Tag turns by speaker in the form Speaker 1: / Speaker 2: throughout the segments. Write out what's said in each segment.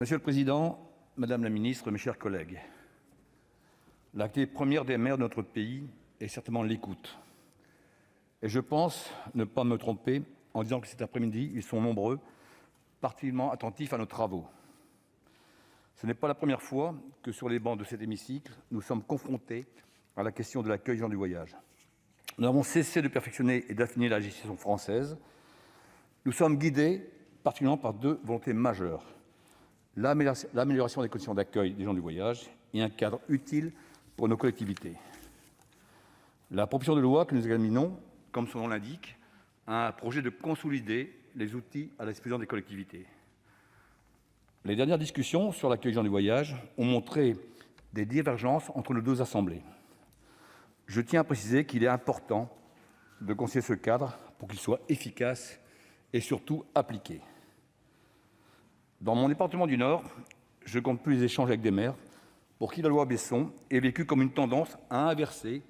Speaker 1: Monsieur le président, madame la ministre, mes chers collègues, la clé première des maires de notre pays est certainement l'écoute. Et je pense ne pas me tromper en disant que cet après-midi, ils sont nombreux, particulièrement attentifs à nos travaux. Ce n'est pas la première fois que, sur les bancs de cet hémicycle, nous sommes confrontés à la question de l'accueil des gens du voyage. Nous n'avons cessé de perfectionner et d'affiner la législation française. Nous sommes guidés particulièrement par deux volontés majeures: l'amélioration des conditions d'accueil des gens du voyage et un cadre utile pour nos collectivités. La proposition de loi que nous examinons, comme son nom l'indique, a un projet de consolider les outils à la disposition des collectivités. Les dernières discussions sur l'accueil des gens du voyage ont montré des divergences entre nos deux assemblées. Je tiens à préciser qu'il est important de conseiller ce cadre pour qu'il soit efficace et surtout appliqué. Dans mon département du Nord, je compte plus les échanges avec des maires pour qui la loi Besson est vécue comme une tendance à inverser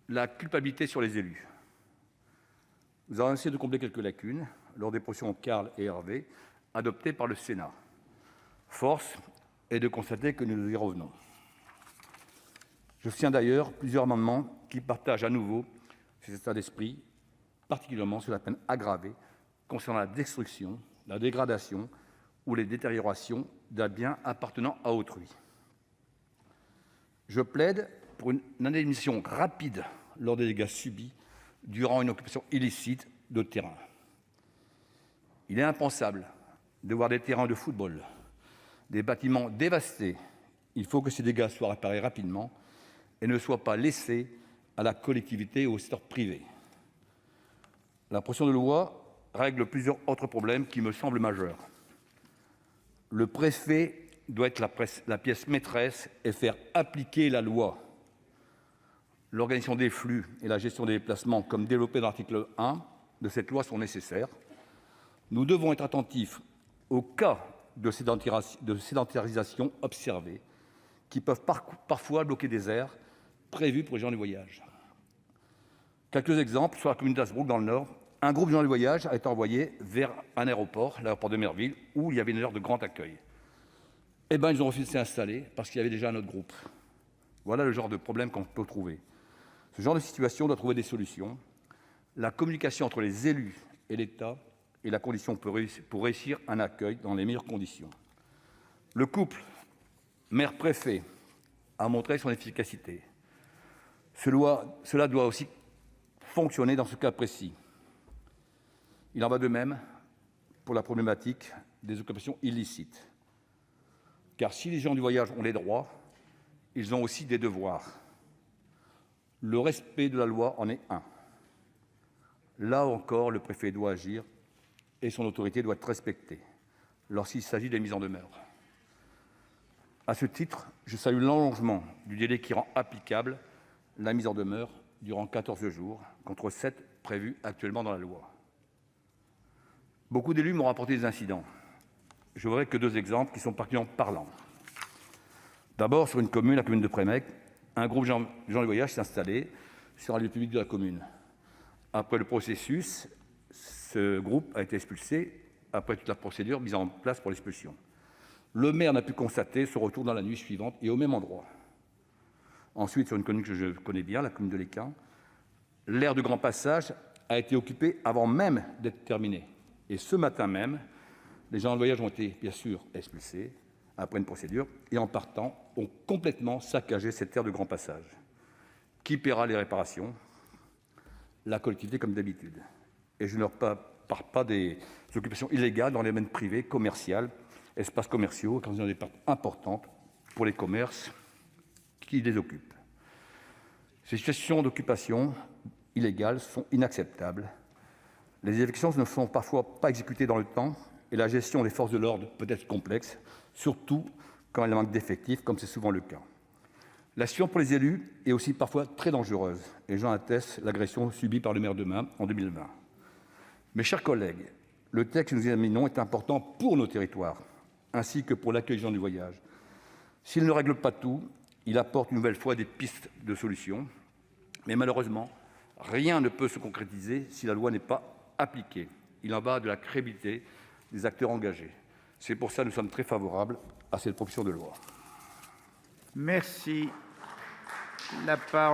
Speaker 1: la culpabilité sur les élus. Nous avons essayé de combler quelques lacunes lors des propositions Carl et Hervé adoptées par le Sénat. Force est de constater que nous y revenons. Je soutiens d'ailleurs plusieurs amendements qui partagent à nouveau cet état d'esprit, particulièrement sur la peine aggravée concernant la destruction, la dégradation ou les détériorations d'un bien appartenant à autrui. Je plaide pour une indemnisation rapide lors des dégâts subis durant une occupation illicite de terrain. Il est impensable de voir des terrains de football, des bâtiments dévastés. Il faut que ces dégâts soient réparés rapidement et ne soient pas laissés à la collectivité ou au secteur privé. La proposition de loi règle plusieurs autres problèmes qui me semblent majeurs. Le préfet doit être la pièce maîtresse et faire appliquer la loi. L'organisation des flux et la gestion des déplacements, comme développé dans l'article 1 de cette loi, sont nécessaires. Nous devons être attentifs aux cas de sédentarisation observés, qui peuvent parfois bloquer des aires prévues pour les gens du voyage. Quelques exemples: sur la commune d'Hazebrouck, dans le Nord, un groupe de gens du voyage a été envoyé vers un aéroport, l'aéroport de Merville, où il y avait une aire de grand accueil. Ils ont refusé de s'installer parce qu'il y avait déjà un autre groupe. Voilà le genre de problème qu'on peut trouver. Ce genre de situation doit trouver des solutions. La communication entre les élus et l'État est la condition pour réussir un accueil dans les meilleures conditions. Le couple maire-préfet a montré son efficacité. Cela doit aussi fonctionner dans ce cas précis. Il en va de même pour la problématique des occupations illicites. Car si les gens du voyage ont des droits, ils ont aussi des devoirs. Le respect de la loi en est un. Là encore, le préfet doit agir et son autorité doit être respectée lorsqu'il s'agit des mises en demeure. À ce titre, je salue l'allongement du délai qui rend applicable la mise en demeure durant 14 jours, contre 7 prévus actuellement dans la loi. Beaucoup d'élus m'ont rapporté des incidents. Je n'aurai que deux exemples qui sont particulièrement parlants. D'abord, sur une commune, la commune de Prémec, un groupe de gens du voyage s'est installé sur un lieu public de la commune. Après le processus, ce groupe a été expulsé après toute la procédure mise en place pour l'expulsion. Le maire n'a pu constater ce retour dans la nuit suivante et au même endroit. Ensuite, sur une commune que je connais bien, la commune de l'Équin, l'aire de grand passage a été occupée avant même d'être terminée. Et ce matin même, les gens du voyage ont été, bien sûr, expulsés après une procédure et, en partant, ont complètement saccagé cette aire de grand passage. Qui paiera les réparations? La collectivité, comme d'habitude. Et je ne leur parle pas des occupations illégales dans les domaines privés, commerciaux, espaces commerciaux, qui ont des parts importantes pour les commerces qui les occupent. Ces situations d'occupation illégale sont inacceptables. Les évictions ne sont parfois pas exécutées dans le temps et la gestion des forces de l'ordre peut être complexe, surtout quand il manque d'effectifs, comme c'est souvent le cas. La situation pour les élus est aussi parfois très dangereuse, et j'en atteste l'agression subie par le maire de Maing en 2020. Mes chers collègues, le texte que nous examinons est important pour nos territoires, ainsi que pour l'accueil des gens du voyage. S'il ne règle pas tout, il apporte une nouvelle fois des pistes de solutions. Mais malheureusement, rien ne peut se concrétiser si la loi n'est pas appliquée. Il y va de la crédibilité des acteurs engagés. C'est pour ça que nous sommes très favorables à cette proposition de loi.
Speaker 2: Merci. La parole